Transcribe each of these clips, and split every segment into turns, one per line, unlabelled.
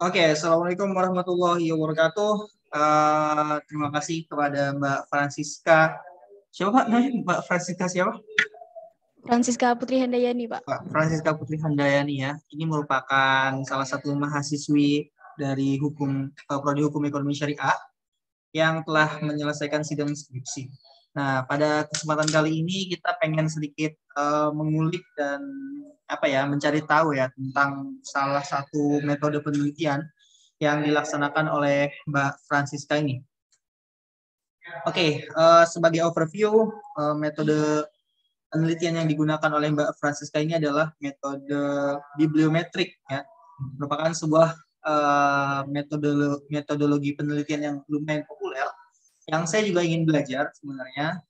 Oke, Assalamualaikum warahmatullahi wabarakatuh. Terima kasih kepada Mbak Francisca. Siapa Pak namanya? Mbak Francisca siapa?
Francisca Putri Handayani, Pak.
Pak Francisca Putri Handayani ya. Ini merupakan salah satu mahasiswi dari Prodi Hukum Ekonomi Syariah yang telah menyelesaikan sidang skripsi. Nah, pada kesempatan kali ini kita pengen sedikit mengulik dan mencari tahu ya tentang salah satu metode penelitian yang dilaksanakan oleh Mbak Francisca ini. Oke, sebagai overview, metode penelitian yang digunakan oleh Mbak Francisca ini adalah metode bibliometrik ya, merupakan sebuah metodologi penelitian yang lumayan populer. Yang saya juga ingin belajar sebenarnya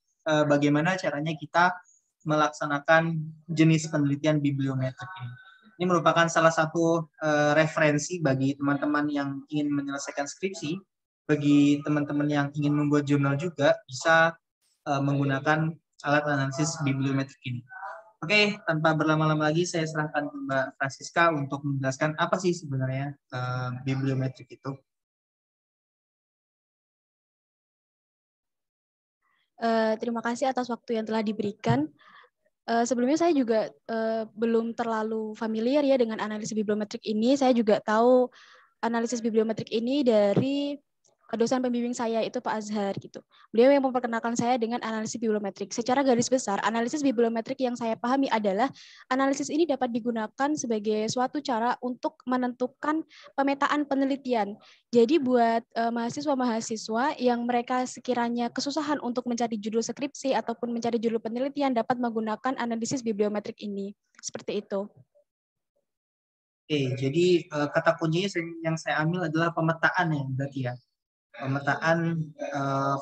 bagaimana caranya kita melaksanakan jenis penelitian bibliometrik ini. Ini merupakan salah satu referensi bagi teman-teman yang ingin menyelesaikan skripsi, bagi teman-teman yang ingin membuat jurnal juga bisa menggunakan alat analisis bibliometrik ini. Oke, tanpa berlama-lama lagi saya serahkan ke Mbak Francisca untuk menjelaskan apa sih sebenarnya bibliometrik itu.
Terima kasih atas waktu yang telah diberikan. Sebelumnya saya juga belum terlalu familiar ya dengan analisis bibliometrik ini. Saya juga tahu analisis bibliometrik ini dari dosen pembimbing saya itu Pak Azhar gitu. Beliau yang memperkenalkan saya dengan analisis bibliometrik. Secara garis besar, analisis bibliometrik yang saya pahami adalah analisis ini dapat digunakan sebagai suatu cara untuk menentukan pemetaan penelitian. Jadi buat mahasiswa-mahasiswa yang mereka sekiranya kesusahan untuk mencari judul skripsi ataupun mencari judul penelitian dapat menggunakan analisis bibliometrik ini. Seperti itu.
Oke, jadi kata kuncinya yang saya ambil adalah pemetaan ya berarti ya. Pemetaan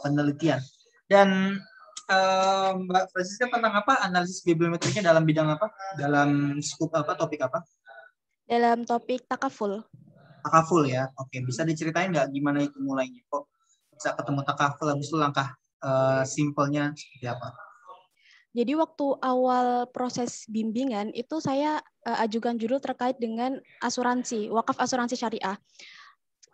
penelitian. Dan Mbak Francisca tentang apa analisis bibliometriknya dalam bidang apa? Dalam skup apa, topik apa?
Dalam topik takaful.
Takaful ya. Oke, bisa diceritain nggak gimana itu mulainya? Kok bisa ketemu takaful, habis itu langkah simpelnya seperti apa?
Jadi waktu awal proses bimbingan itu saya ajukan judul terkait dengan asuransi, wakaf asuransi syariah.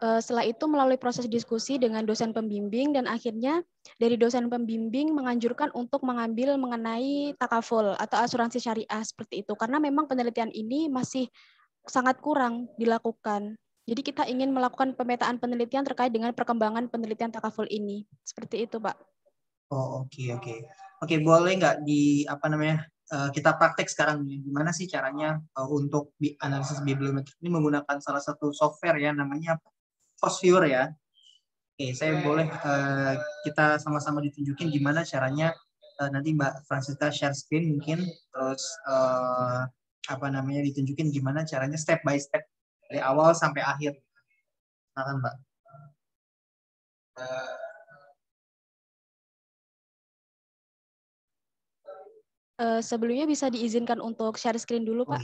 Setelah itu melalui proses diskusi dengan dosen pembimbing dan akhirnya dari dosen pembimbing menganjurkan untuk mengambil mengenai takaful atau asuransi syariah seperti itu. Karena memang penelitian ini masih sangat kurang dilakukan. Jadi kita ingin melakukan pemetaan penelitian terkait dengan perkembangan penelitian takaful ini. Seperti itu, Pak.
Oh, oke, boleh nggak kita praktek sekarang nih, gimana sih caranya untuk analisis bibliometrik ini menggunakan salah satu software ya namanya Fosviewer ya. Oke, saya boleh kita sama-sama ditunjukin gimana caranya nanti Mbak Francisca share screen mungkin terus ditunjukin gimana caranya step by step dari awal sampai akhir. Silakan Mbak.
Sebelumnya bisa diizinkan untuk share screen dulu, Pak.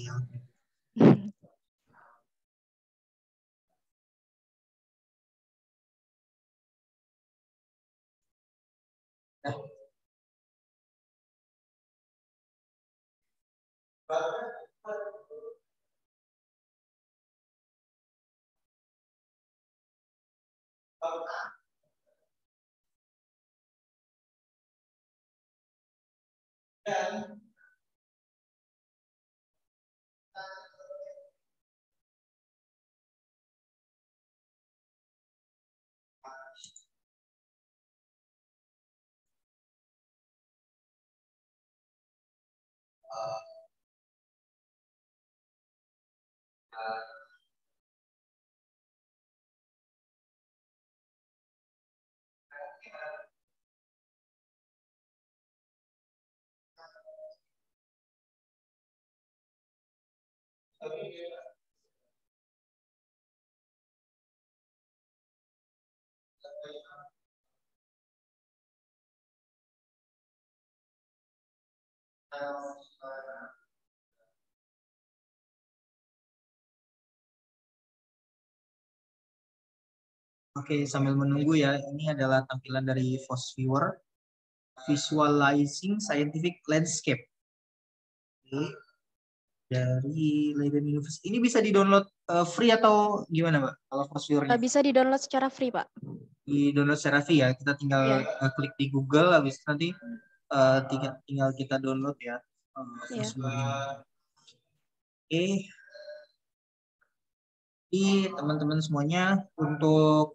Oh, iya. Oke, sambil menunggu ya, ini adalah tampilan dari Fosviewer, Visualizing Scientific Landscape. Oke. Dari Leiden University. Ini bisa di-download free atau gimana, Mbak? Kalau Fosfure-nya?
Bisa di-download secara free, Pak.
Di-download secara free ya. Kita tinggal
Ya,
klik di Google, habis itu nanti tinggal kita download ya.
ya.
Fosfure ini. Oke. Jadi teman-teman semuanya untuk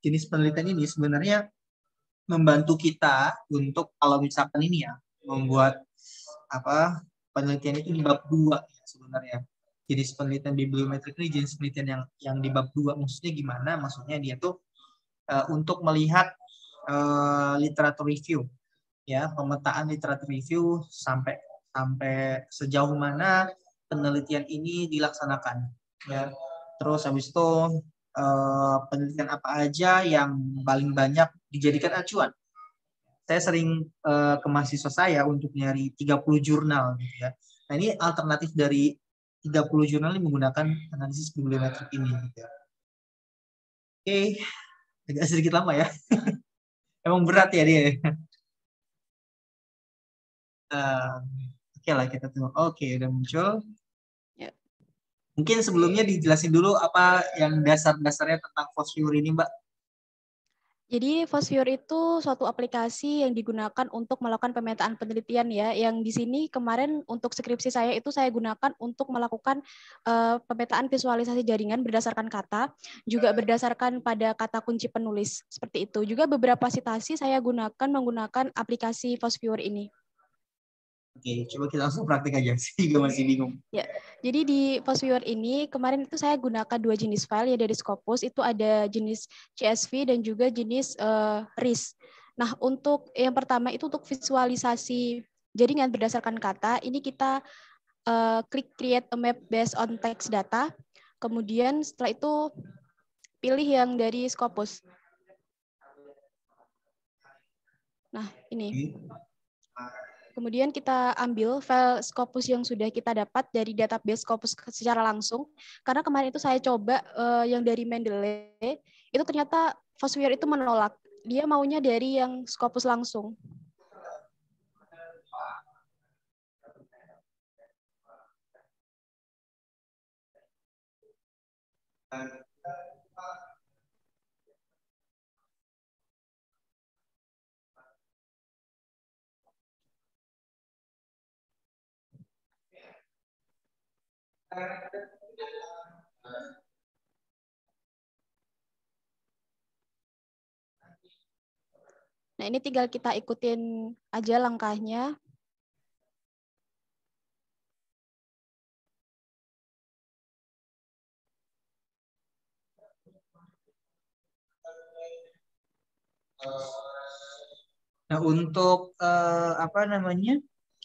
jenis penelitian ini sebenarnya membantu kita untuk kalau misalkan ini ya membuat apa penelitian itu di bab 2 ya, sebenarnya. Jenis penelitian bibliometrik ini jenis penelitian yang di bab 2 maksudnya gimana? Maksudnya dia tuh untuk melihat literatur review ya, pemetaan literatur review sampai sampai sejauh mana penelitian ini dilaksanakan ya. Terus habis itu penelitian apa aja yang paling banyak dijadikan acuan. Saya sering ke mahasiswa saya untuk nyari 30 jurnal gitu ya. Nah, ini alternatif dari 30 jurnal ini menggunakan analisis bibliometrik ini gitu ya. Oke, agak sedikit lama ya. Emang berat ya dia. Oke lah kita tunggu. Oke, udah muncul.
Ya.
Mungkin sebelumnya dijelasin dulu apa yang dasar-dasarnya tentang Fosfure ini, Mbak.
Jadi Fosfure itu suatu aplikasi yang digunakan untuk melakukan pemetaan penelitian ya. Yang di sini kemarin untuk skripsi saya itu saya gunakan untuk melakukan pemetaan visualisasi jaringan berdasarkan kata, juga berdasarkan pada kata kunci penulis seperti itu. Juga beberapa citasi saya gunakan menggunakan aplikasi Fosfure ini.
Oke, coba kita langsung praktik aja. Saya juga masih bingung.
Ya, jadi di Fosviewer ini kemarin itu saya gunakan dua jenis file ya dari Scopus, itu ada jenis CSV dan juga jenis RIS. Nah, untuk yang pertama itu untuk visualisasi jaringan berdasarkan kata, ini kita klik create a map based on text data. Kemudian setelah itu pilih yang dari Scopus. Nah, ini. Kemudian kita ambil file Scopus yang sudah kita dapat dari database Scopus secara langsung. Karena kemarin itu saya coba yang dari Mendeley, itu ternyata Fosware itu menolak. Dia maunya dari yang Scopus langsung. Nah, ini tinggal kita ikutin aja langkahnya.
Nah, untuk apa namanya?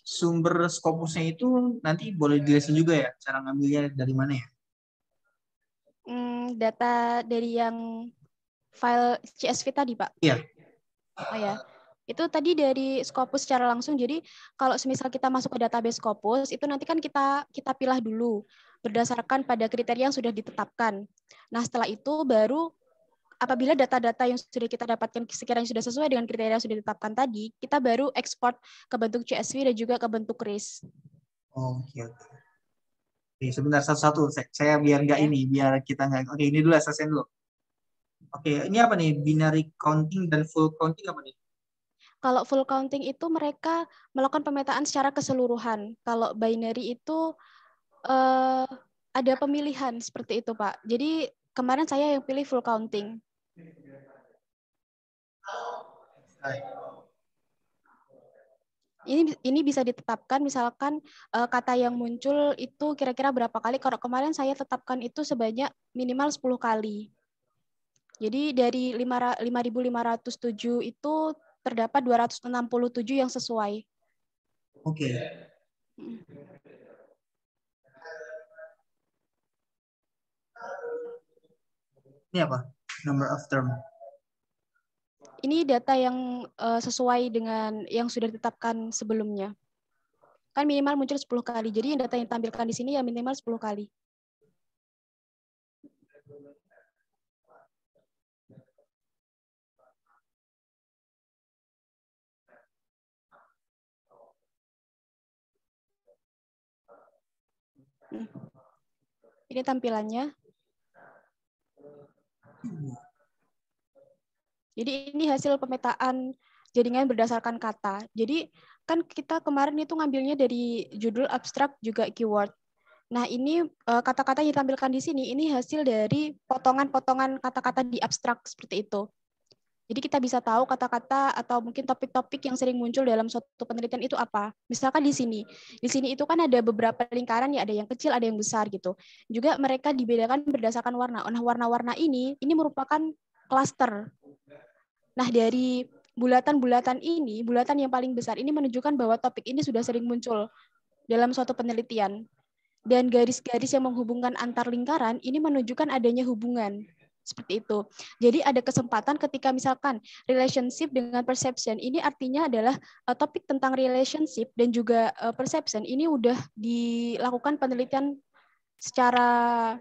Sumber Scopusnya itu nanti boleh dijelasin juga ya cara ngambilnya dari mana ya?
Data dari yang file CSV tadi, Pak.
Iya.
Oh ya. Itu tadi dari Scopus secara langsung. Jadi kalau semisal kita masuk ke database Scopus, itu nanti kan kita pilih dulu berdasarkan pada kriteria yang sudah ditetapkan. Nah, setelah itu baru apabila data-data yang sudah kita dapatkan sekiranya sudah sesuai dengan kriteria yang sudah ditetapkan tadi, kita baru ekspor ke bentuk CSV dan juga ke bentuk RIS.
Oke, oke. Oke, sebentar satu-satu. Saya biar nggak
Ya.
ini, biar kita nggak. Oke, ini dulu selesai dulu. Oke, ini apa nih? Binary counting dan full counting apa nih?
Kalau full counting itu mereka melakukan pemetaan secara keseluruhan. Kalau binary itu ada pemilihan seperti itu, Pak. Jadi kemarin saya yang pilih full counting. Ini bisa ditetapkan misalkan kata yang muncul itu kira-kira berapa kali. Kalau kemarin saya tetapkan itu sebanyak minimal 10 kali. Jadi dari 5.507 itu terdapat 267 yang sesuai.
Oke. Ini apa? Number of term.
Ini data yang sesuai dengan yang sudah ditetapkan sebelumnya. Kan minimal muncul 10 kali. Jadi yang data yang ditampilkan di sini ya minimal 10 kali. Ini tampilannya. Jadi ini hasil pemetaan jaringan berdasarkan kata. Jadi kan kita kemarin itu ngambilnya dari judul, abstrak, juga keyword. Nah, ini kata-kata yang ditampilkan di sini, ini hasil dari potongan-potongan kata-kata di abstrak seperti itu. Jadi kita bisa tahu kata-kata atau mungkin topik-topik yang sering muncul dalam suatu penelitian itu apa. Misalkan di sini. Di sini itu kan ada beberapa lingkaran ya, ada yang kecil, ada yang besar gitu. Juga mereka dibedakan berdasarkan warna. Nah, warna-warna ini merupakan klaster. Nah, dari bulatan-bulatan ini, bulatan yang paling besar ini menunjukkan bahwa topik ini sudah sering muncul dalam suatu penelitian. Dan garis-garis yang menghubungkan antar lingkaran ini menunjukkan adanya hubungan. Seperti itu. Jadi ada kesempatan ketika misalkan relationship dengan perception, ini artinya adalah topik tentang relationship dan juga perception ini udah dilakukan penelitian secara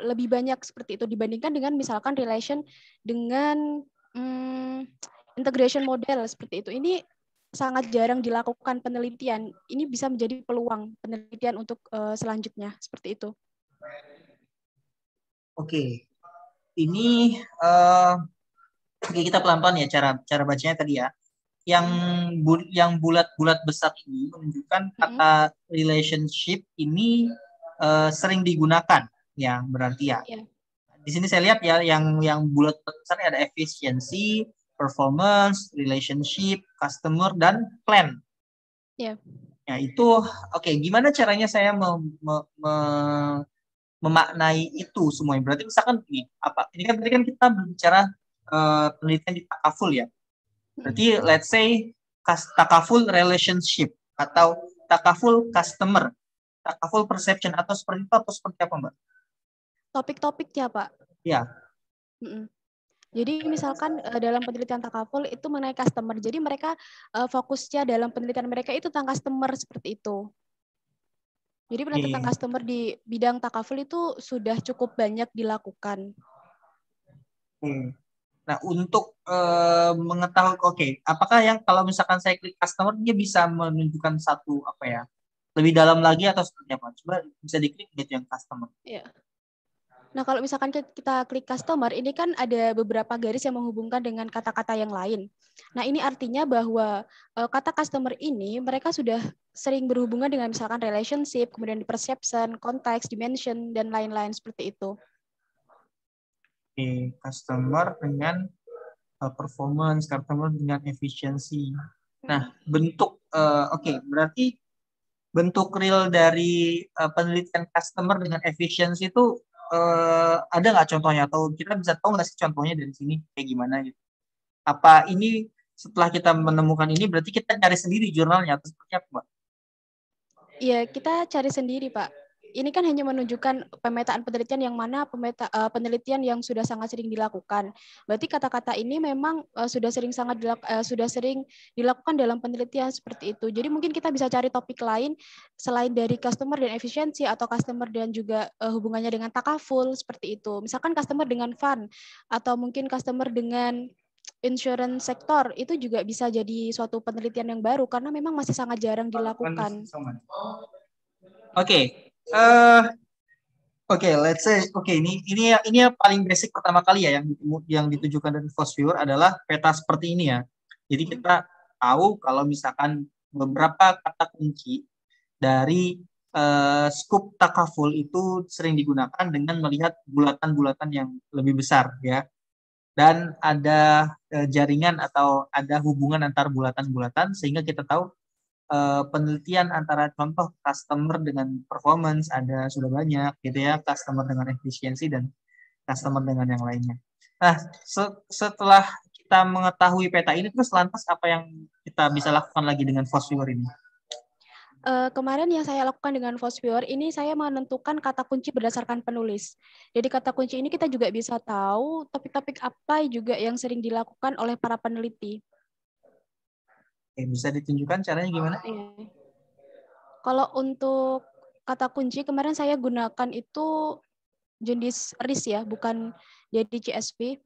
lebih banyak seperti itu dibandingkan dengan misalkan relation dengan integration model seperti itu. Ini sangat jarang dilakukan penelitian. Ini bisa menjadi peluang penelitian untuk selanjutnya seperti itu.
Oke, ini oke, kita pelan-pelan ya cara bacanya tadi ya. Yang bulat-bulat besar ini menunjukkan kata relationship ini sering digunakan, ya berarti ya.
Yeah.
Di sini saya lihat ya yang bulat besar ada efisiensi, performance, relationship, customer, dan plan.
Yeah.
Ya itu oke. Gimana caranya saya memaknai itu semuanya? Berarti misalkan ini apa? Ini kan tadi kan kita berbicara penelitian di takaful ya. Berarti let's say takaful relationship atau takaful customer, takaful perception atau seperti itu atau seperti apa, Mbak?
Topik-topiknya, Pak.
Ya.
Jadi misalkan dalam penelitian takaful itu mengenai customer. Jadi mereka fokusnya dalam penelitian mereka itu tentang customer seperti itu. Jadi penelitian customer di bidang takaful itu sudah cukup banyak dilakukan.
Nah, untuk mengetahui, apakah yang kalau misalkan saya klik customer, dia bisa menunjukkan satu apa ya, lebih dalam lagi atau seperti apa? Coba bisa diklik gitu yang customer.
Ya. Nah, kalau misalkan kita klik customer, ini kan ada beberapa garis yang menghubungkan dengan kata-kata yang lain. Nah, ini artinya bahwa kata customer ini mereka sudah sering berhubungan dengan misalkan relationship, kemudian perception, konteks, dimension, dan lain-lain seperti itu.
Oke, customer dengan performance, customer dengan efisiensi. Nah, bentuk, berarti bentuk real dari penelitian customer dengan efisiensi itu ada nggak contohnya? Atau kita bisa tahu nggak sih contohnya dari sini kayak gimana gitu? Apa ini setelah kita menemukan ini berarti kita cari sendiri jurnalnya atau seperti apa, Mbak?
Iya, kita cari sendiri, Pak. Ini kan hanya menunjukkan pemetaan penelitian yang mana penelitian yang sudah sangat sering dilakukan. Berarti kata-kata ini memang sudah sering dilakukan dalam penelitian seperti itu. Jadi mungkin kita bisa cari topik lain selain dari customer dan efisiensi atau customer dan juga hubungannya dengan takaful seperti itu. Misalkan customer dengan fund atau mungkin customer dengan insurance sektor itu juga bisa jadi suatu penelitian yang baru karena memang masih sangat jarang dilakukan.
Let's say ini yang paling basic pertama kali ya yang ditujukan dari Fosviewer adalah peta seperti ini ya. Jadi kita tahu kalau misalkan beberapa kata kunci dari scoop takaful itu sering digunakan dengan melihat bulatan-bulatan yang lebih besar ya. Dan ada jaringan atau ada hubungan antar bulatan-bulatan sehingga kita tahu penelitian antara contoh customer dengan performance ada sudah banyak gitu ya, customer dengan efisiensi dan customer dengan yang lainnya. Nah, setelah kita mengetahui peta ini terus lantas apa yang kita bisa lakukan lagi dengan Fosviewer ini?
Kemarin yang saya lakukan dengan Fosviewer ini saya menentukan kata kunci berdasarkan penulis. Jadi kata kunci ini kita juga bisa tahu topik-topik apa juga yang sering dilakukan oleh para peneliti.
Oke, bisa ditunjukkan caranya gimana?
Kalau untuk kata kunci kemarin saya gunakan itu jenis RIS ya, bukan jadi CSV.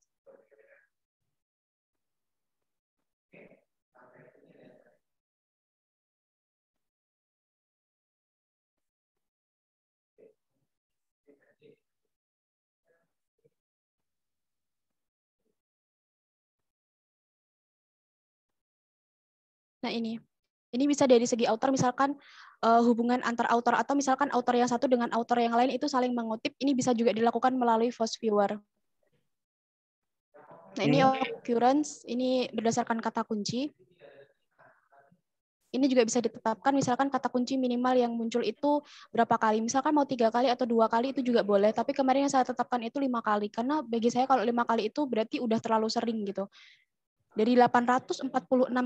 Nah, ini bisa dari segi author, misalkan hubungan antar author, atau misalkan author yang satu dengan author yang lain itu saling mengutip, ini bisa juga dilakukan melalui Force Viewer. Nah, ini occurrence, ini berdasarkan kata kunci. Ini juga bisa ditetapkan, misalkan kata kunci minimal yang muncul itu berapa kali. Misalkan mau 3 kali atau 2 kali itu juga boleh. Tapi kemarin yang saya tetapkan itu 5 kali. Karena bagi saya kalau 5 kali itu berarti udah terlalu sering gitu. Dari 846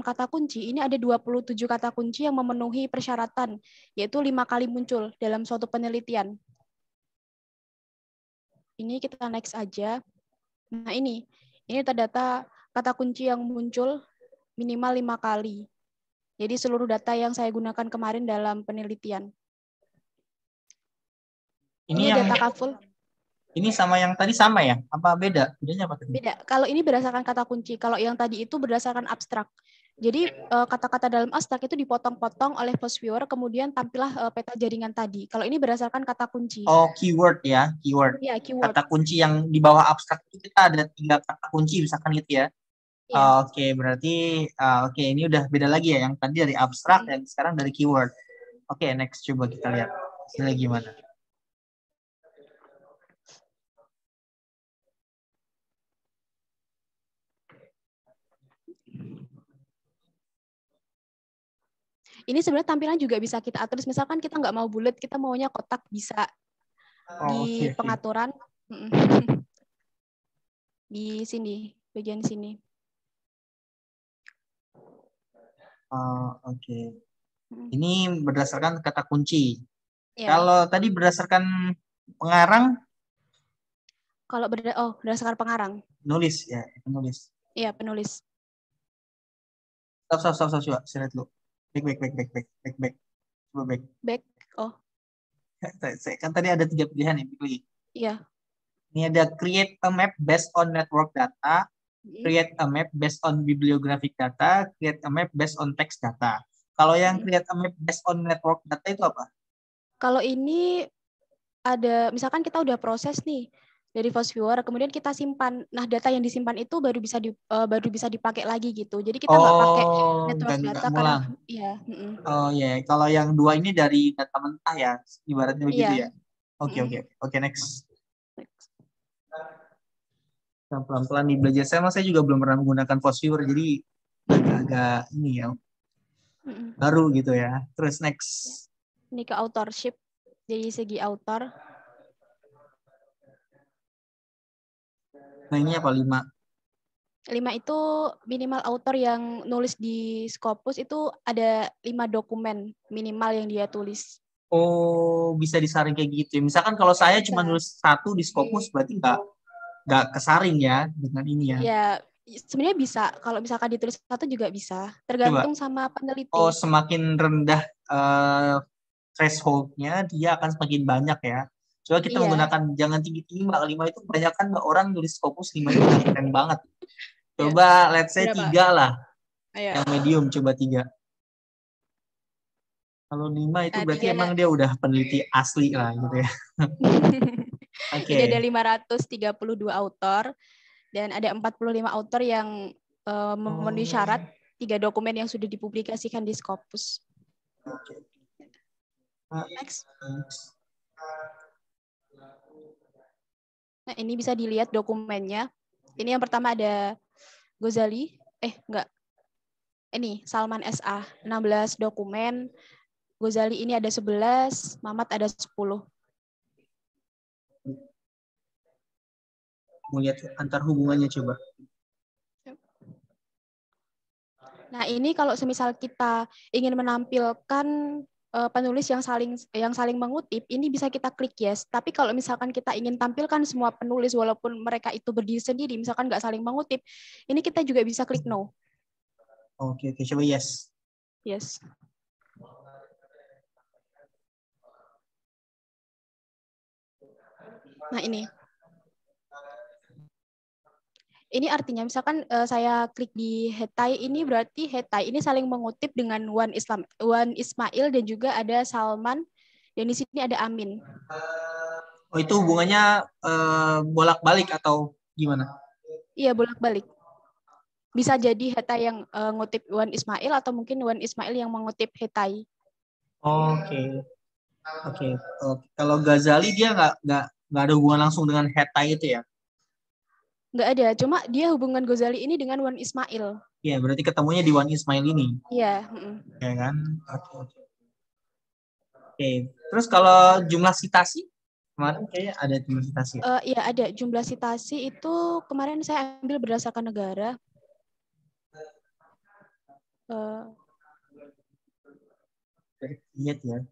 kata kunci, ini ada 27 kata kunci yang memenuhi persyaratan, yaitu 5 kali muncul dalam suatu penelitian. Ini kita next aja. Nah, ini terdata kata kunci yang muncul minimal 5 kali. Jadi seluruh data yang saya gunakan kemarin dalam penelitian. Ini
yang
data kaful.
Ini sama yang tadi sama ya? Apa beda? Bedanya apa tadi?
Beda. Kalau ini berdasarkan kata kunci, kalau yang tadi itu berdasarkan abstrak. Jadi kata-kata dalam abstrak itu dipotong-potong oleh Force Viewer, kemudian tampillah peta jaringan tadi. Kalau ini berdasarkan kata kunci.
Oh, keyword ya, keyword.
Ya, keyword.
Kata kunci yang di bawah abstrak itu kita ada 3 kata kunci, misalkan gitu ya.
Ya.
Oke, berarti ini udah beda lagi ya. Yang tadi dari abstrak dan sekarang dari keyword. Oke, next coba kita lihat hasilnya gimana.
Ini sebenarnya tampilan juga bisa kita atur. Misalkan kita nggak mau bulat, kita maunya kotak, bisa di pengaturan. Di sini, bagian sini.
Oke. Ini berdasarkan kata kunci.
Ya.
Kalau tadi berdasarkan pengarang?
Kalau berdasarkan pengarang.
Penulis ya, penulis.
Iya, penulis.
Stop. Coba saya lihat dulu. Back. Coba back.
Back. Oh.
Kan tadi ada 3 pilihan ya, pilih.
Iya.
Ini ada create a map based on network data, create a map based on bibliographic data, create a map based on text data. Kalau yang create a map based on network data itu apa?
Kalau ini ada, misalkan kita udah proses nih dari Force Viewer, kemudian kita simpan. Nah, data yang disimpan itu baru bisa dipakai lagi gitu. Jadi kita nggak pakai network data karena iya.
Oh iya, kalau yang 2 ini dari data mentah ya, ibaratnya begitu ya. Oke, next. Pelan-pelan nih belajar saya juga belum pernah menggunakan Force Viewer, jadi agak ini ya, baru gitu ya. Terus next.
Ini ke authorship, dari segi author.
Nah, ini apa 5?
5 itu minimal author yang nulis di Scopus itu ada 5 dokumen minimal yang dia tulis.
Oh, bisa disaring kayak gitu. Misalkan kalau saya cuma nulis 1 di Scopus, berarti nggak kesaring ya dengan ini ya?
Ya, sebenarnya bisa. Kalau misalkan ditulis 1 juga bisa. Tergantung sama peneliti.
Oh, semakin rendah threshold-nya, dia akan semakin banyak ya. Coba kita menggunakan jangan tinggi-tinggi, 5 itu kebanyakan orang nulis Scopus 5 itu udah keren banget. Coba let's say 3 lah. Yang medium coba 3. Kalau 5 itu berarti emang dia udah peneliti asli lah gitu ya.
Jadi ada 532 author dan ada 45 author yang memenuhi syarat 3 dokumen yang sudah dipublikasikan di Scopus. Next. Nah, ini bisa dilihat dokumennya. Ini yang pertama ada Ghazali, ini Salman SA, 16 dokumen. Ghazali ini ada 11, Mamat ada 10.
Mau lihat antar hubungannya coba.
Nah, ini kalau semisal kita ingin menampilkan penulis yang saling mengutip, ini bisa kita klik yes. Tapi kalau misalkan kita ingin tampilkan semua penulis walaupun mereka itu berdiri sendiri, misalkan nggak saling mengutip, ini kita juga bisa klik no.
Oke, coba yes.
Yes. Nah, ini artinya misalkan saya klik di Hetai, ini berarti Hetai ini saling mengutip dengan Wan Ismail dan juga ada Salman, dan di sini ada Amin.
Oh, itu hubungannya bolak-balik atau gimana?
Iya, bolak-balik. Bisa jadi Hetai yang ngutip Wan Ismail atau mungkin Wan Ismail yang mengutip Hetai.
Oke, oke. Oke. Kalau Ghazali dia nggak ada hubungan langsung dengan Hettai itu ya?
Nggak ada, cuma dia hubungan Ghazali ini dengan Wan Ismail.
Iya, berarti ketemunya di Wan Ismail ini,
Iya.
ya kan? Oke, oke. Oke. Terus kalau jumlah citasi kemarin kayaknya ada jumlah citasi. Ya?
Iya ada jumlah citasi itu kemarin saya ambil berdasarkan negara.
Lihat ya.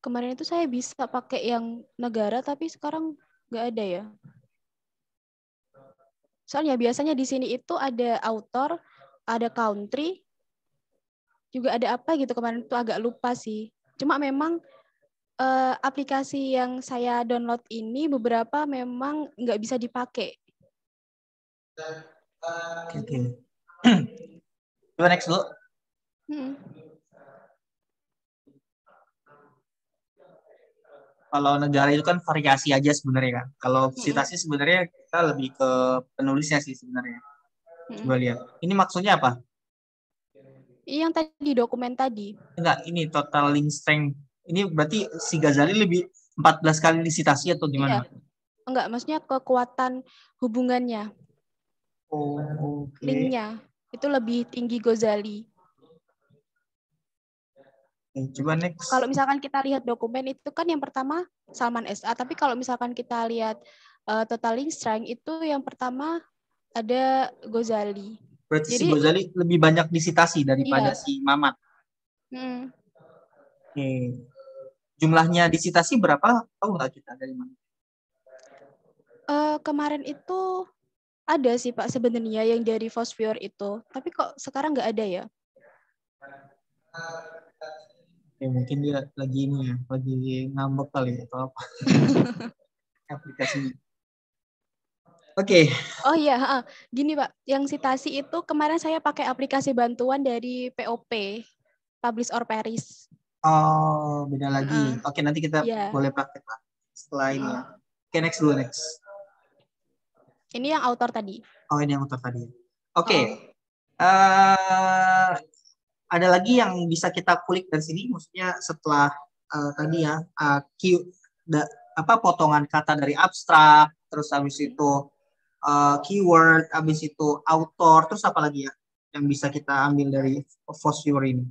Kemarin itu saya bisa pakai yang negara, tapi sekarang nggak ada ya. Soalnya biasanya di sini itu ada author, ada country, juga ada apa gitu. Kemarin itu agak lupa sih. Cuma memang aplikasi yang saya download ini beberapa memang nggak bisa dipakai.
Oke. Coba next dulu. Kalau negara itu kan variasi aja sebenarnya kan. Kalau citasi sebenarnya kita lebih ke penulisnya sih sebenarnya. Coba lihat. Ini maksudnya apa?
Yang tadi dokumen tadi.
Enggak, ini total link strength. Ini berarti si Ghazali lebih 14 kali disitasi atau
Iya.
gimana?
Enggak, maksudnya kekuatan hubungannya,
Oh, oke.
linknya itu lebih tinggi Ghazali.
Coba next.
Kalau misalkan kita lihat dokumen itu kan yang pertama Salman SA, tapi kalau misalkan kita lihat total link strength itu yang pertama ada Ghazali.
Berarti si
Jadi
Ghazali lebih banyak disitasi daripada
iya.
si Mamat. Oke. Jumlahnya disitasi berapa? Tahu nggak kita dari mana?
Kemarin itu ada sih Pak sebenarnya yang dari Fosfor itu, tapi kok sekarang nggak ada ya?
Ya mungkin dia lagi ini ya, lagi ngambek kali ya, atau apa aplikasinya. Oke.
Oh iya, gini Pak, yang citasi itu kemarin saya pakai aplikasi bantuan dari POP, Publish or Perish.
Oh, beda lagi. Oke, nanti kita
Iya.
boleh praktek Pak setelah ini ya. Oke, next dulu next.
Ini yang author tadi.
Oh, ini yang utama tadi. Oke.
Oh.
Ada lagi yang bisa kita kulik dari sini, maksudnya setelah tadi ya, apa potongan kata dari abstrak, terus habis itu keyword, habis itu author, terus apa lagi ya yang bisa kita ambil dari Fosfor ini?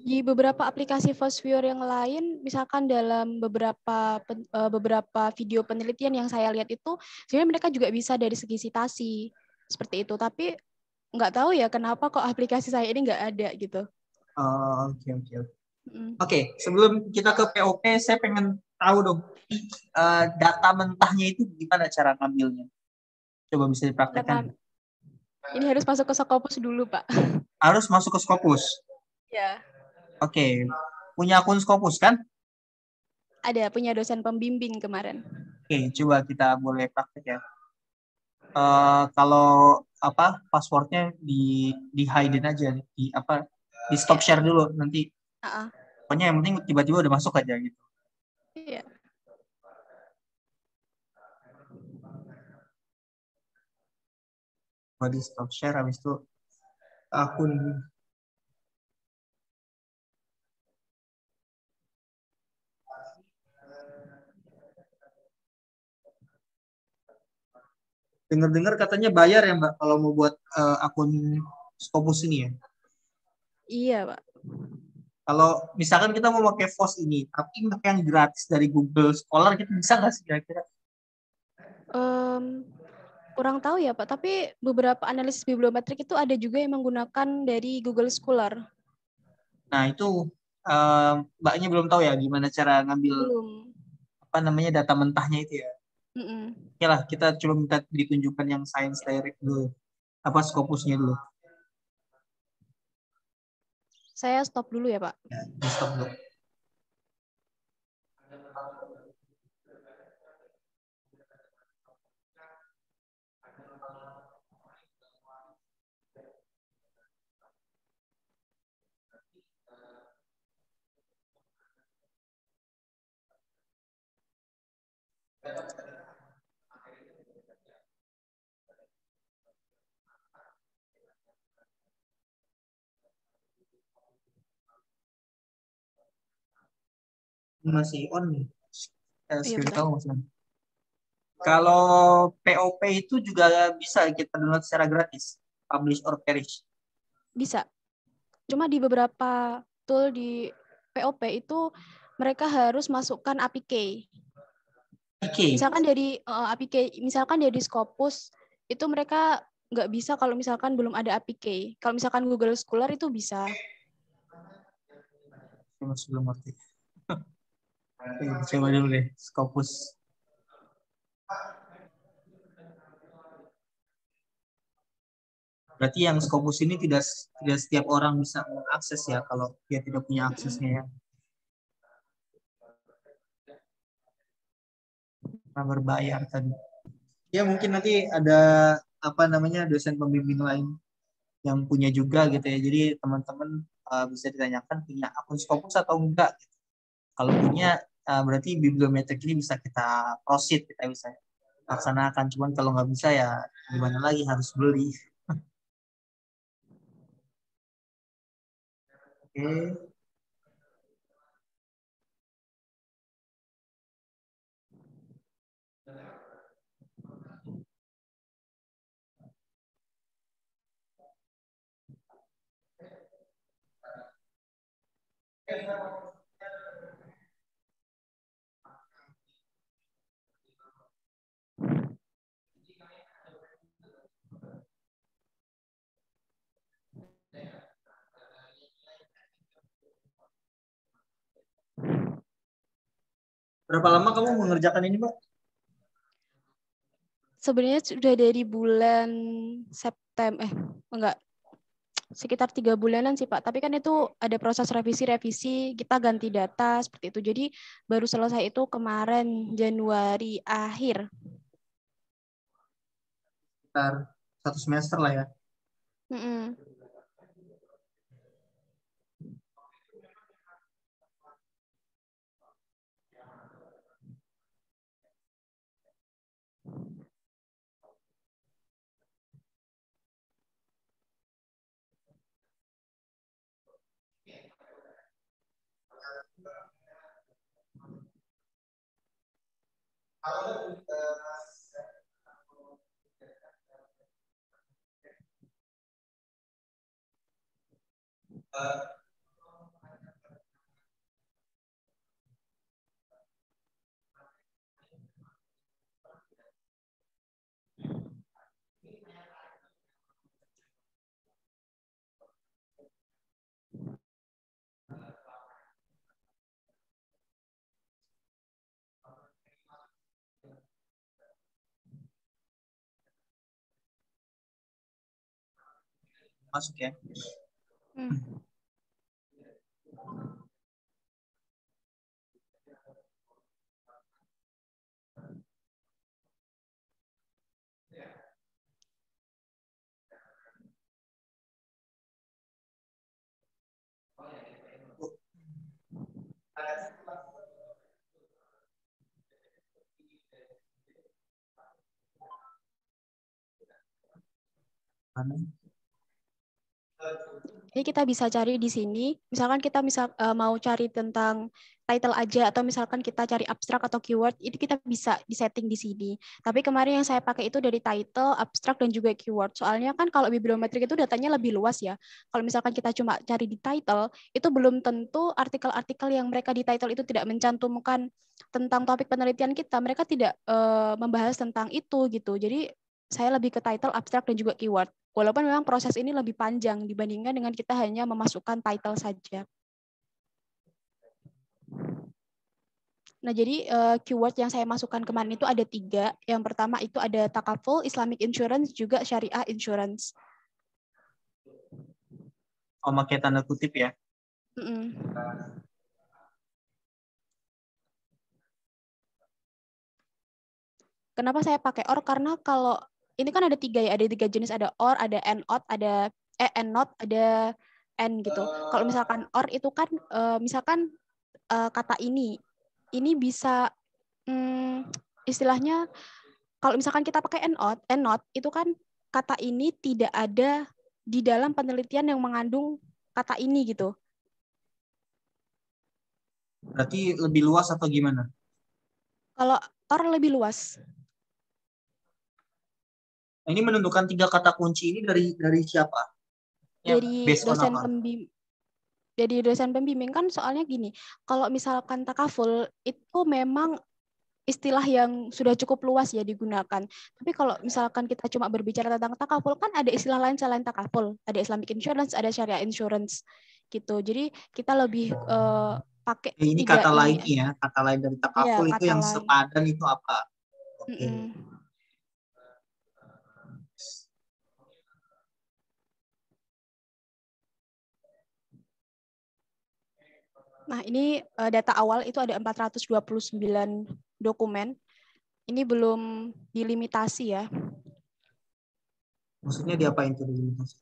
Di beberapa aplikasi Fosfor yang lain, misalkan dalam beberapa video penelitian yang saya lihat itu, sebenarnya mereka juga bisa dari segi citasi seperti itu. Tapi nggak tahu ya kenapa kok aplikasi saya ini nggak ada gitu.
Oke, oke, oke. Oke, sebelum kita ke POP, saya pengen tahu dong, data mentahnya itu gimana cara ngambilnya? Coba bisa dipraktekkan.
Ini harus masuk ke Scopus dulu, Pak.
Harus masuk ke Scopus.
Ya.
Oke, punya akun Scopus kan?
Ada, punya dosen pembimbing kemarin.
Oke, coba kita boleh praktek ya. Kalau apa passwordnya di hide aja, di apa di stop share dulu nanti. Pokoknya yang penting tiba-tiba udah masuk aja gitu.
Iya.
Di stop share habis itu akun. Dengar-dengar katanya bayar ya Mbak kalau mau buat akun Scopus ini ya.
Iya, Pak.
Kalau misalkan kita mau pakai FOSS ini, tapi pakai yang gratis dari Google Scholar, kita bisa nggak sih kira-kira?
Kurang tahu ya Pak, tapi beberapa analisis bibliometrik itu ada juga yang menggunakan dari Google Scholar.
Nah itu Mbaknya belum tahu ya gimana cara ngambil apa namanya data mentahnya itu ya. Oke lah, kita coba minta ditunjukkan yang Science Direct dulu. apa Scopusnya dulu?
Saya stop dulu ya, Pak.
Ya, di stop dulu. Masih on nih.
Iya,
Security
bentar.
tahu masih on. Kalau POP itu juga bisa kita download secara gratis, publish or perish.
Bisa. Cuma di beberapa tool di POP itu mereka harus masukkan APK.
Oke.
Misalkan dari Scopus itu mereka nggak bisa kalau misalkan belum ada APK. Kalau misalkan Google Scholar itu bisa.
Saya masih belum ngerti. Oke, coba dulu deh, Scopus. Berarti yang Scopus ini tidak setiap orang bisa mengakses ya kalau dia tidak punya aksesnya ya. Karena berbayar tadi. Ya mungkin nanti ada apa namanya dosen pembimbing lain yang punya juga gitu ya. Jadi teman-teman bisa ditanyakan punya akun Scopus atau enggak. Kalau punya berarti bibliometrik ini bisa kita proceed, kita bisa laksanakan. Cuman kalau nggak bisa ya gimana lagi, harus beli. Oke. Berapa lama kamu mengerjakan ini, Mbak?
Sebenarnya sudah dari bulan September, enggak, sekitar 3 bulanan sih Pak. Tapi kan itu ada proses revisi-revisi, kita ganti data seperti itu. Jadi baru selesai itu kemarin Januari akhir.
Sekitar 1 semester lah ya.
Mm-mm.
Masuk ya.
Hmm.
Mana?
Jadi kita bisa cari di sini, misalkan kita mau cari tentang title aja, atau misalkan kita cari abstrak atau keyword, itu kita bisa disetting di sini. Tapi kemarin yang saya pakai itu dari title, abstrak, dan juga keyword. Soalnya kan kalau bibliometrik itu datanya lebih luas ya. Kalau misalkan kita cuma cari di title, itu belum tentu artikel-artikel yang mereka di title itu tidak mencantumkan tentang topik penelitian kita, mereka tidak membahas tentang itu gitu. Jadi saya lebih ke title, abstrak, dan juga keyword. Walaupun memang proses ini lebih panjang dibandingkan dengan kita hanya memasukkan title saja. Nah, jadi keyword yang saya masukkan kemarin itu ada 3. Yang pertama itu ada takaful, Islamic insurance, juga syariah insurance.
Oh, pakai tanda kutip ya.
Kenapa saya pakai or? Karena kalau ini kan ada 3 ya, ada 3 jenis, ada or, ada not, ada not, ada n gitu. Kalau misalkan or itu kan misalkan kata ini bisa istilahnya kalau misalkan kita pakai not itu kan kata ini tidak ada di dalam penelitian yang mengandung kata ini gitu.
Berarti lebih luas atau gimana?
Kalau or lebih luas.
Nah, ini menentukan 3 kata kunci ini dari siapa? Ya,
Dari
based on
dosen
apa?
pembimbing kan, soalnya gini, kalau misalkan takaful itu memang istilah yang sudah cukup luas ya digunakan. Tapi kalau misalkan kita cuma berbicara tentang takaful, kan ada istilah lain selain takaful. Ada Islamic insurance, ada syariah insurance gitu. Jadi kita lebih pakai
Ini
3
kata
ini.
lainnya ya, kata lain dari
Iya,
takaful itu
kata
yang
lain.
sepadan itu apa? Oke.
Nah, ini data awal itu ada 429 dokumen. Ini belum dilimitasi ya.
Maksudnya diapain tuh dilimitasi?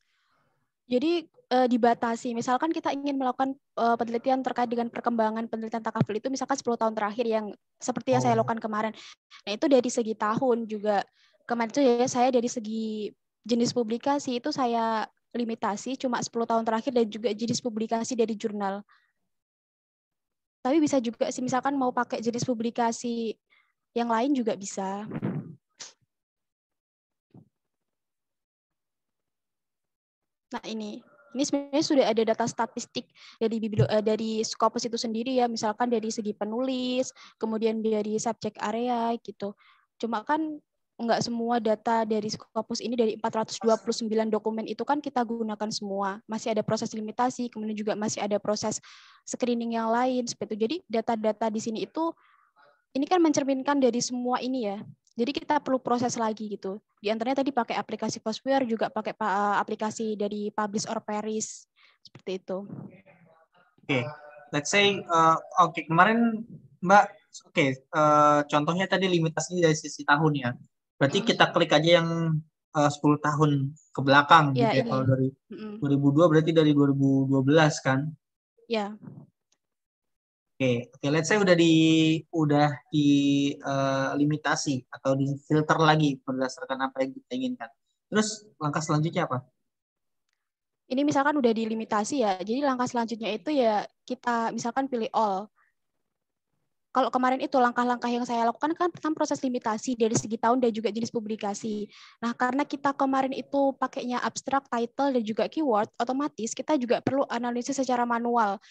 Jadi dibatasi. Misalkan kita ingin melakukan penelitian terkait dengan perkembangan penelitian takaful itu misalkan 10 tahun terakhir yang seperti yang saya lakukan kemarin. Nah, itu dari segi tahun juga. Kemarin itu ya saya dari segi jenis publikasi itu saya limitasi cuma 10 tahun terakhir dan juga jenis publikasi dari jurnal. Tapi bisa juga sih misalkan mau pakai jenis publikasi yang lain juga bisa. Nah, ini sebenarnya sudah ada data statistik dari Scopus itu sendiri ya, misalkan dari segi penulis, kemudian dari subject area gitu. Cuma kan nggak semua data dari Scopus ini, dari 429 dokumen itu kan kita gunakan semua. Masih ada proses limitasi, kemudian juga masih ada proses screening yang lain seperti itu. Jadi data-data di sini itu ini kan mencerminkan dari semua ini ya. Jadi kita perlu proses lagi gitu. Di antaranya tadi pakai aplikasi Foursquare, juga pakai aplikasi dari Publish or Perish seperti itu.
Oke, let's say, kemarin Mbak, contohnya tadi limitasinya dari sisi tahun ya. Berarti kita klik aja yang 10 tahun ke belakang
Ya,
gitu ya.
ini.
Kalau dari 2002 berarti dari 2012 kan.
Ya.
Oke, let's say udah di limitasi atau di filter lagi berdasarkan apa yang kita inginkan. Terus langkah selanjutnya apa?
Ini misalkan udah dilimitasi ya. Jadi langkah selanjutnya itu ya kita misalkan pilih all. Kalau kemarin itu langkah-langkah yang saya lakukan kan pertama proses limitasi dari segi tahun dan juga jenis publikasi. Nah, karena kita kemarin itu pakainya abstrak, title, dan juga keyword, otomatis kita juga perlu analisis secara manual.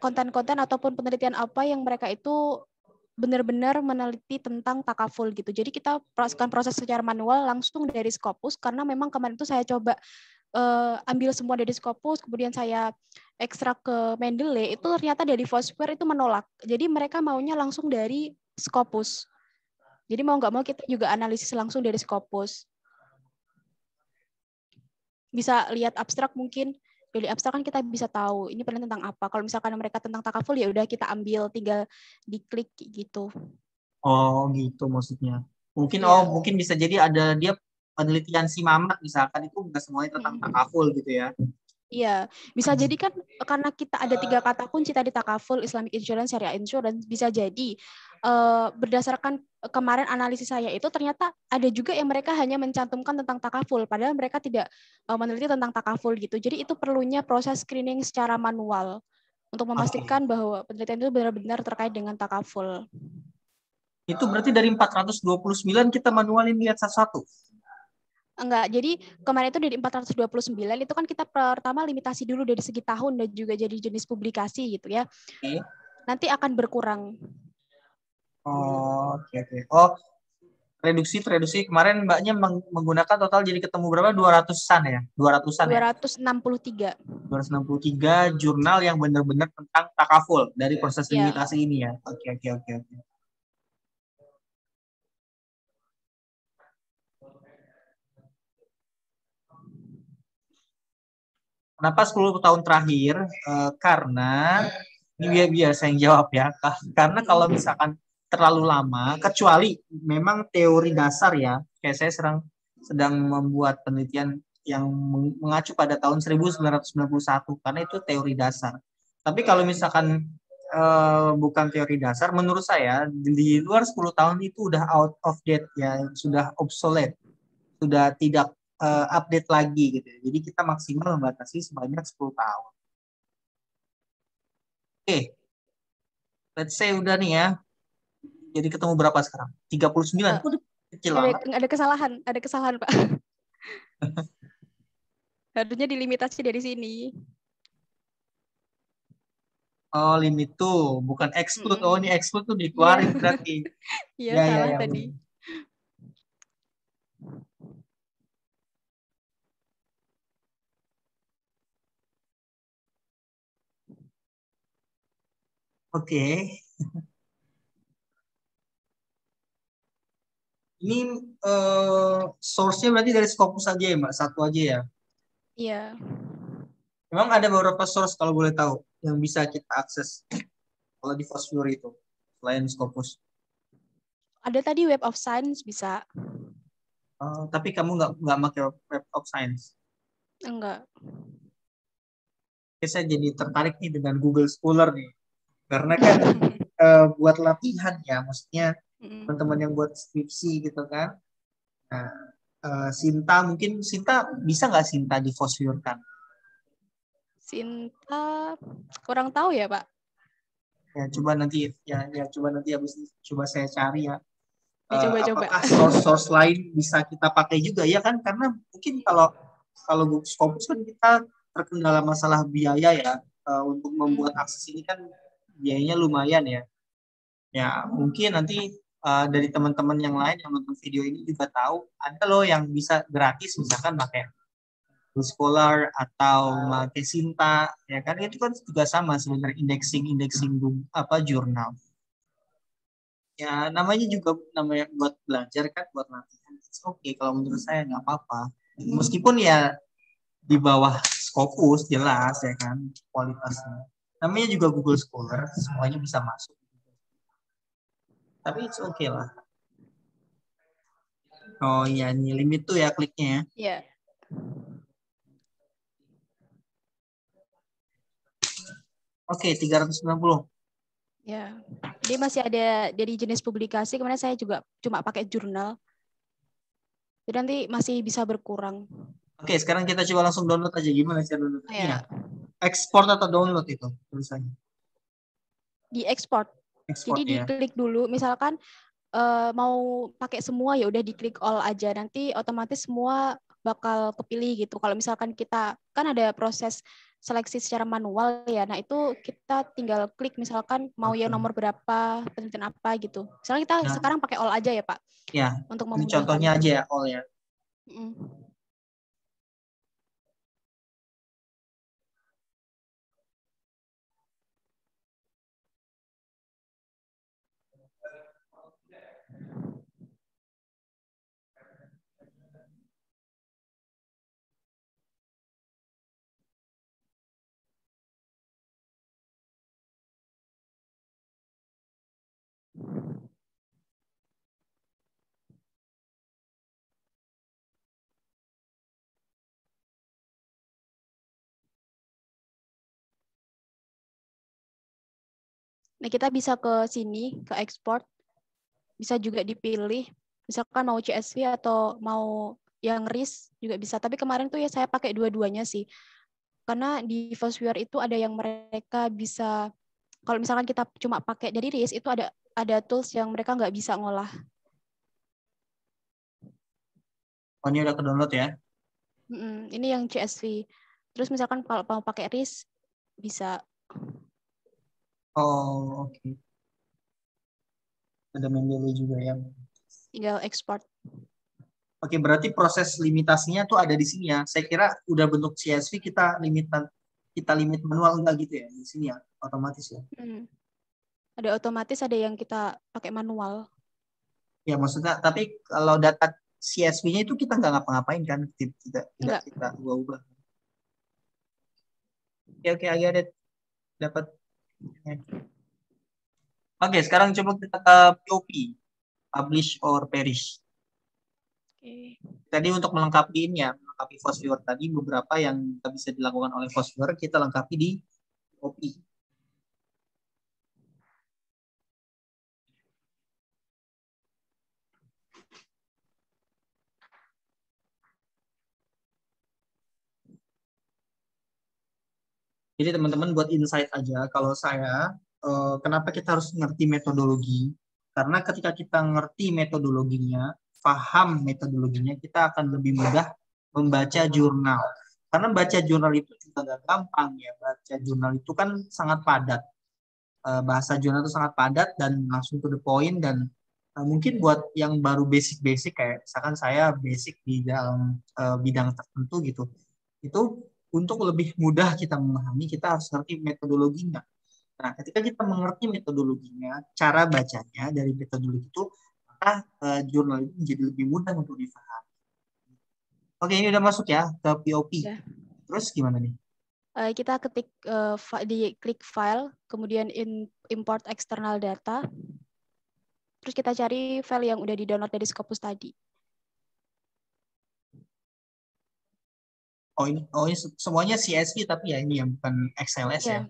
Konten-konten ataupun penelitian apa yang mereka itu benar-benar meneliti tentang takaful gitu. Jadi kita proses secara manual langsung dari Scopus, karena memang kemarin itu saya coba ambil semua dari Scopus, kemudian saya ekstrak ke Mendeley, itu ternyata dari Foursquare itu menolak. Jadi mereka maunya langsung dari Scopus. Jadi mau nggak mau kita juga analisis langsung dari Scopus. Bisa lihat abstrak mungkin, dari abstrak kan kita bisa tahu ini penelitian tentang apa. Kalau misalkan mereka tentang takaful ya udah kita ambil, tinggal diklik gitu.
Oh gitu maksudnya.
Iya.
Mungkin bisa jadi ada dia penelitian si Mamat misalkan itu nggak semuanya tentang takaful gitu ya.
Iya, bisa jadi kan karena kita ada 3 kata kunci tadi, takaful, Islamic insurance, syariah insurance, bisa jadi berdasarkan kemarin analisis saya itu ternyata ada juga yang mereka hanya mencantumkan tentang takaful, padahal mereka tidak meneliti tentang takaful gitu. Jadi itu perlunya proses screening secara manual untuk memastikan bahwa penelitian itu benar-benar terkait dengan takaful.
Itu berarti dari 429 kita manualin lihat satu-satu.
Enggak, jadi kemarin itu dari 429 itu kan kita pertama limitasi dulu dari segi tahun dan juga jadi jenis publikasi gitu ya. Nanti akan berkurang.
Oh, oke. Oh, reduksi kemarin Mbaknya menggunakan total jadi ketemu berapa? 200-an ya? 200-an ya?
263.
263 jurnal yang benar-benar tentang takaful dari proses
Ya.
limitasi ini ya. Oke. Kenapa 10 tahun terakhir? Karena ini biar saya yang jawab ya. Karena kalau misalkan terlalu lama, kecuali memang teori dasar ya, kayak saya sedang membuat penelitian yang mengacu pada tahun 1991 karena itu teori dasar. Tapi kalau misalkan bukan teori dasar, menurut saya di luar 10 tahun itu udah out of date ya, sudah obsolete, sudah tidak update lagi gitu. Jadi kita maksimal membatasi sebanyak 10 tahun. Oke, let's say udah nih ya. Jadi ketemu berapa sekarang? 39. Udah kecil banget.
Ada kesalahan, Pak. Harusnya dilimitasi dari sini.
Oh, limit tuh bukan exclude. Oh, ini exclude tuh dikeluarin berarti.
Iya, salah tadi.
Oke. Ini source-nya berarti dari Scopus aja ya, Mbak? Satu aja ya?
Iya.
Memang ada beberapa source kalau boleh tahu yang bisa kita akses kalau di Foursquare itu selain Scopus.
Ada tadi Web of Science bisa.
Tapi kamu nggak pakai Web of Science?
Enggak.
Oke, saya jadi tertarik nih dengan Google Scholar nih. Karena kan buat latihan ya, maksudnya teman-teman yang buat skripsi gitu kan. Nah, Sinta bisa nggak Sinta difosfurkan?
Sinta kurang tahu ya, Pak.
Ya coba nanti habis ini coba saya cari ya.
Coba.
Apakah source lain bisa kita pakai juga ya kan? Karena mungkin kalau Scopus kan kita terkendala masalah biaya ya, untuk membuat akses ini kan biayanya lumayan ya. Ya mungkin nanti dari teman-teman yang lain yang nonton video ini juga tahu ada loh yang bisa gratis misalkan pakai Scholar atau pakai Sinta ya kan, itu kan juga sama sebenarnya indexing jurnal. Ya namanya buat belajar kan, buat latihan. Oke, kalau menurut saya nggak apa-apa. Meskipun ya di bawah Scopus jelas ya kan kualitasnya. Namanya juga Google Scholar, semuanya bisa masuk. Tapi it's okay lah. Oh iya, ini limit tuh ya kliknya ya.
Iya.
Oke, 390.
Ya. Jadi masih ada dari jenis publikasi, kemudian saya juga cuma pakai jurnal. Jadi nanti masih bisa berkurang.
Oke, sekarang kita coba langsung download aja. Gimana sih download?
Ya.
Export atau download itu tulisannya?
Di export. Jadi
Ya.
diklik dulu, misalkan mau pakai semua ya udah diklik all aja, nanti otomatis semua bakal kepilih gitu. Kalau misalkan kita kan ada proses seleksi secara manual ya, nah itu kita tinggal klik misalkan mau yang nomor berapa, penelitian apa gitu. Misalnya kita sekarang pakai all aja ya Pak.
Ya.
Untuk
Ini contohnya aja ya all ya.
Nah, kita bisa ke sini, ke export. Bisa juga dipilih, misalkan mau CSV atau mau yang RIS juga bisa. Tapi kemarin tuh ya saya pakai dua-duanya sih. Karena di Foursquare itu ada yang mereka bisa, kalau misalkan kita cuma pakai dari RIS, itu ada tools yang mereka nggak bisa ngolah.
Oh, ini udah ke-download ya?
Ini yang CSV. Terus misalkan kalau mau pakai RIS, bisa.
Oh, oke. Ada Mendeley juga ya.
tinggal ekspor.
Oke, berarti proses limitasinya tuh ada di sini ya. Saya kira udah bentuk CSV kita limit manual enggak gitu ya di sini ya, otomatis ya.
Ada otomatis, ada yang kita pakai manual.
Ya maksudnya, tapi kalau data CSV-nya itu kita nggak ngapa-ngapain kan, tidak kita ubah-ubah. Oke, agak dapat. Oke, sekarang coba kita ke POP, publish or perish.
Oke.
Tadi untuk melengkapi ini ya, melengkapi Fosviewer tadi beberapa yang bisa dilakukan oleh Fosviewer kita lengkapi di POP. Jadi teman-teman buat insight aja, kalau saya, kenapa kita harus ngerti metodologi? Karena ketika kita ngerti metodologinya, paham metodologinya, kita akan lebih mudah membaca jurnal. Karena baca jurnal itu juga nggak gampang ya. Baca jurnal itu kan sangat padat. Bahasa jurnal itu sangat padat dan langsung to the point, dan mungkin buat yang baru basic-basic kayak misalkan saya basic di dalam bidang tertentu gitu, itu untuk lebih mudah kita memahami, kita harus ngerti metodologinya. Nah, ketika kita mengerti metodologinya, cara bacanya dari metodologi itu, maka jurnal itu menjadi lebih mudah untuk dipahami. Oke, ini udah masuk ya ke POP.
Ya.
Terus gimana nih?
Kita ketik di klik file, kemudian import external data, terus kita cari file yang udah di-download dari Scopus tadi.
Oh ini semuanya CSV tapi ya ini yang bukan XLS ya.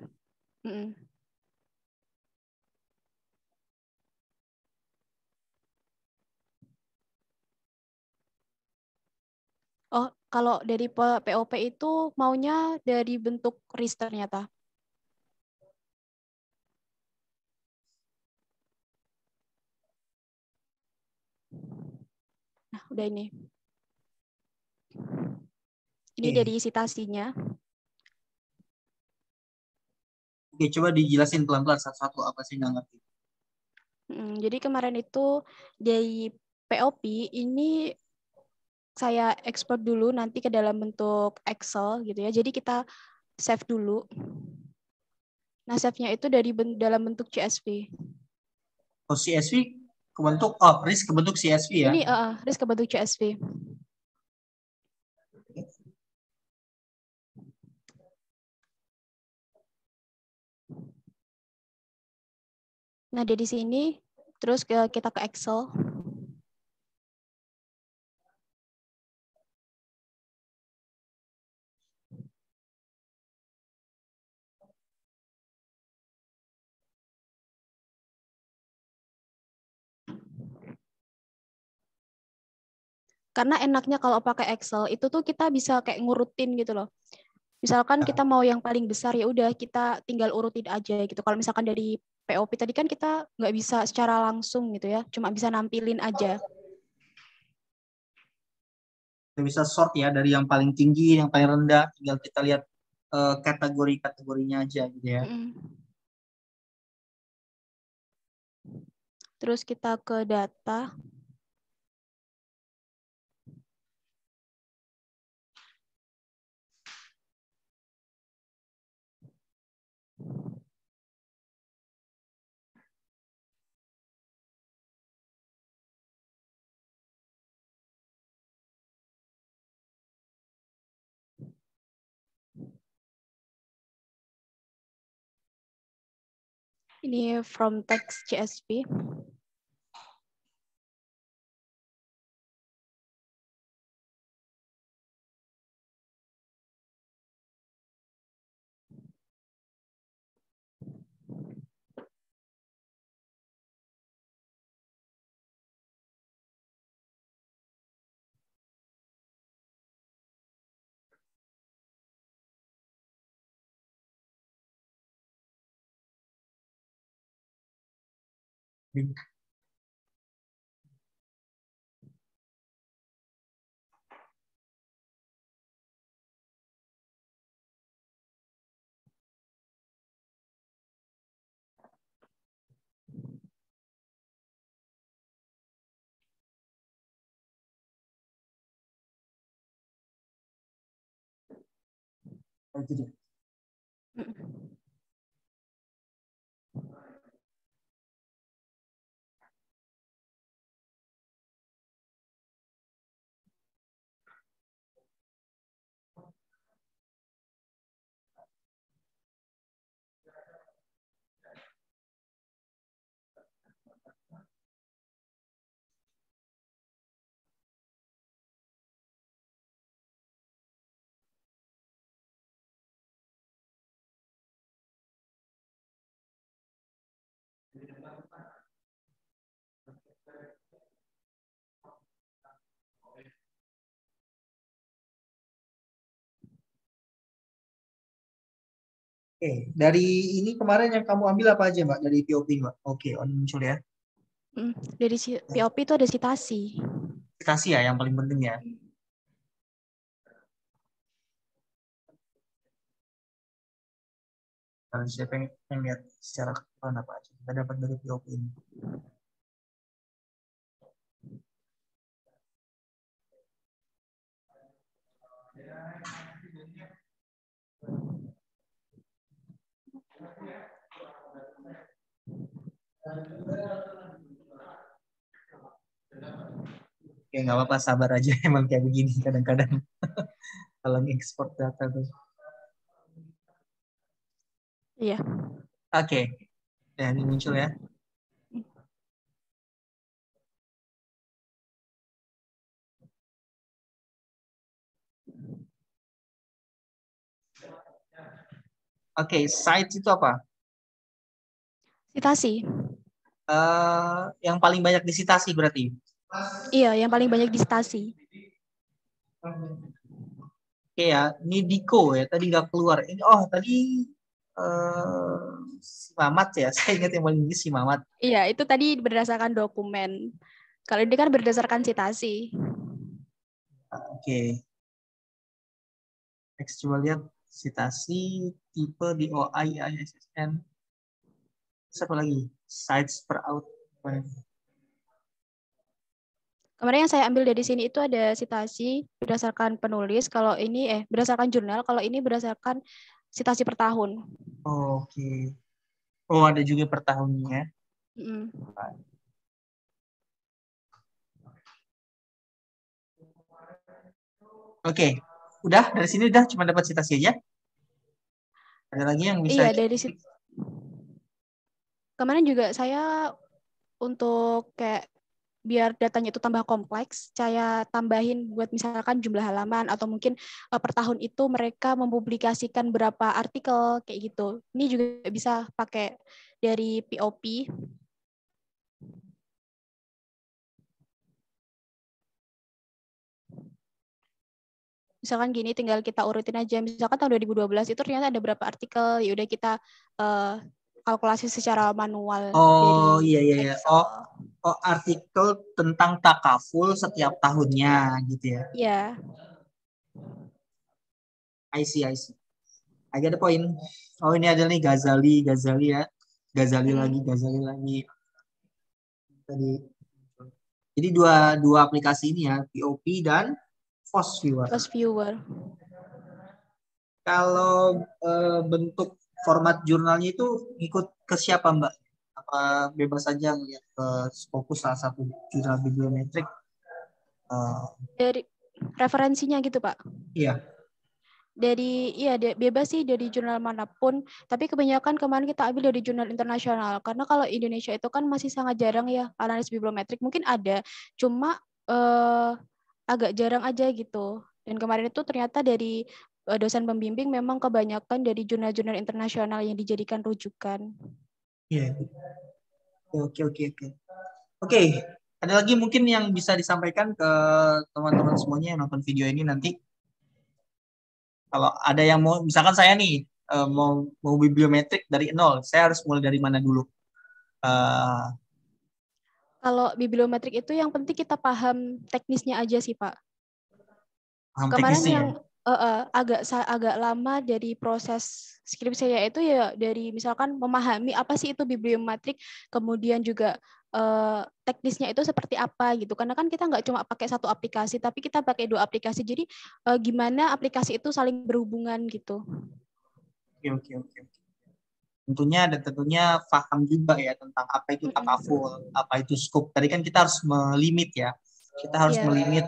Oh, kalau dari POP itu maunya dari bentuk RIS ternyata. Nah, udah ini. Ini dari citasinya.
Oke, coba dijelasin pelan-pelan satu-satu, apa sih nggak ngerti.
Jadi kemarin itu dari POP ini saya ekspor dulu nanti ke dalam bentuk Excel gitu ya. Jadi kita save dulu. Nah, save-nya itu dari dalam bentuk CSV.
Oh, CSV RIS ke bentuk CSV ya?
Ini RIS ke bentuk CSV. Nah, dari sini terus kita ke Excel. Karena enaknya kalau pakai Excel itu tuh kita bisa kayak ngurutin gitu loh. Misalkan kita mau yang paling besar, ya udah kita tinggal urutin aja gitu. Kalau misalkan dari POP tadi kan kita nggak bisa secara langsung gitu ya, cuma bisa nampilin aja.
Kita bisa sort ya dari yang paling tinggi, yang paling rendah, tinggal kita lihat kategori-kategorinya aja gitu ya.
Terus kita ke data. Ini from text CSV.
Itu dia. Oke, dari ini kemarin yang kamu ambil apa aja, Mbak? Dari POP, Mbak? Oke, muncul ya.
Dari POP itu ada sitasi.
Sitasi ya, yang paling penting ya. Kalau saya pengen lihat secara keseluruhan apa aja kita dapat dari POP ini. Oke, nggak apa-apa, sabar aja. Emang kayak begini kadang-kadang kalau ekspor data tuh.
Iya.
Oke, dan ini muncul ya. Oke, site itu apa?
Sitasi.
Yang paling banyak disitasi berarti.
Iya, yang paling banyak di sitasi.
Oke ya, ini Diko ya. Tadi nggak keluar. Ini tadi si Mamat ya. Saya ingat yang paling tinggi si Mamat.
Iya, itu tadi berdasarkan dokumen. Kalau ini kan berdasarkan sitasi.
Oke. Next coba lihat sitasi tipe DOI ISSN. Siapa lagi? Sites per out.
Kemarin yang saya ambil dari sini itu ada sitasi berdasarkan penulis. Kalau ini berdasarkan jurnal. Kalau ini berdasarkan sitasi per tahun.
Oke. Oh, ada juga per tahunnya. Oke. Udah dari sini udah cuma dapat sitasi aja. Ada lagi yang bisa?
Iya, dari situ. Kemarin juga saya untuk kayak biar datanya itu tambah kompleks, saya tambahin buat misalkan jumlah halaman atau mungkin per tahun itu mereka mempublikasikan berapa artikel kayak gitu. Ini juga bisa pakai dari POP. Misalkan gini, tinggal kita urutin aja. Misalkan tahun 2012 itu ternyata ada berapa artikel, ya udah kita kalkulasi secara manual dari
Iya.
Excel.
Artikel tentang takaful setiap tahunnya gitu ya.
Iya.
I see. I get the point. Oh, ini ada nih Ghazali ya. Ghazali lagi. Jadi dua aplikasi ini ya, POP dan Fast Viewer. Kalau bentuk format jurnalnya itu ikut ke siapa, Mbak? Apa bebas saja ngeliat ke fokus salah satu jurnal bibliometrik?
Dari referensinya gitu, Pak.
Iya.
Bebas sih dari jurnal manapun, tapi kebanyakan kemarin kita ambil dari jurnal internasional, karena kalau Indonesia itu kan masih sangat jarang ya analis bibliometrik, mungkin ada, cuma agak jarang aja gitu. Dan kemarin itu ternyata dari dosen pembimbing memang kebanyakan dari jurnal-jurnal internasional yang dijadikan rujukan.
Iya. Oke. Oke, ada lagi mungkin yang bisa disampaikan ke teman-teman semuanya yang nonton video ini nanti. Kalau ada yang mau, misalkan saya nih mau bibliometrik dari nol, saya harus mulai dari mana dulu?
Kalau bibliometrik itu yang penting kita paham teknisnya aja sih, Pak.
Paham
Kemarin
teknisnya
yang
ya?
agak lama dari proses skripsi saya itu ya dari misalkan memahami apa sih itu bibliometrik, kemudian juga teknisnya itu seperti apa gitu. Karena kan kita nggak cuma pakai satu aplikasi, tapi kita pakai 2 aplikasi. Jadi gimana aplikasi itu saling berhubungan gitu.
Oke. Tentunya paham juga ya tentang apa itu takaful, apa itu scope. Tadi kan kita harus melimit ya. Kita harus
Iya.
melimit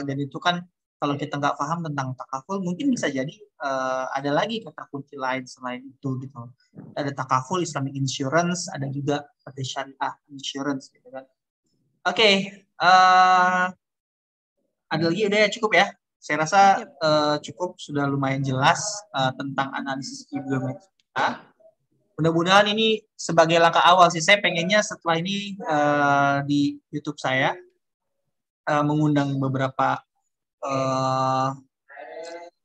dan itu kan kalau kita nggak paham tentang takaful, mungkin bisa jadi ada lagi kata kunci lain selain itu gitu. Ada takaful Islamic Insurance, ada juga PT Syariah Insurance gitu kan. Oke, ada lagi udah ya cukup ya. Saya rasa cukup, sudah lumayan jelas tentang analisis bibliometri. Mudah-mudahan ini sebagai langkah awal sih. Saya pengennya setelah ini di YouTube saya mengundang beberapa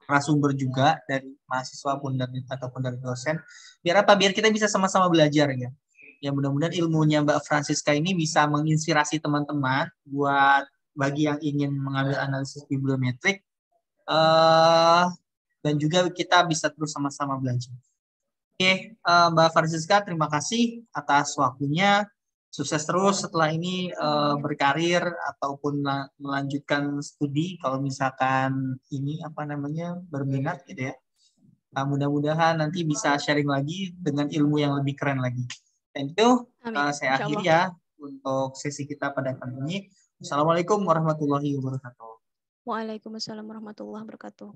narasumber juga dari mahasiswa ataupun dari dosen. Biar apa? Biar kita bisa sama-sama belajar ya. Ya mudah-mudahan ilmunya Mbak Francisca ini bisa menginspirasi teman-teman buat bagi yang ingin mengambil analisis bibliometrik dan juga kita bisa terus sama-sama belajar. Oke, Mbak Francisca, terima kasih atas waktunya. Sukses terus setelah ini berkarir ataupun melanjutkan studi kalau misalkan ini berminat gitu ya. Mudah-mudahan nanti bisa sharing lagi dengan ilmu yang lebih keren lagi. Thank you. Saya akhiri ya untuk sesi kita pada kali ini. Assalamualaikum warahmatullahi wabarakatuh.
Waalaikumsalam warahmatullahi wabarakatuh.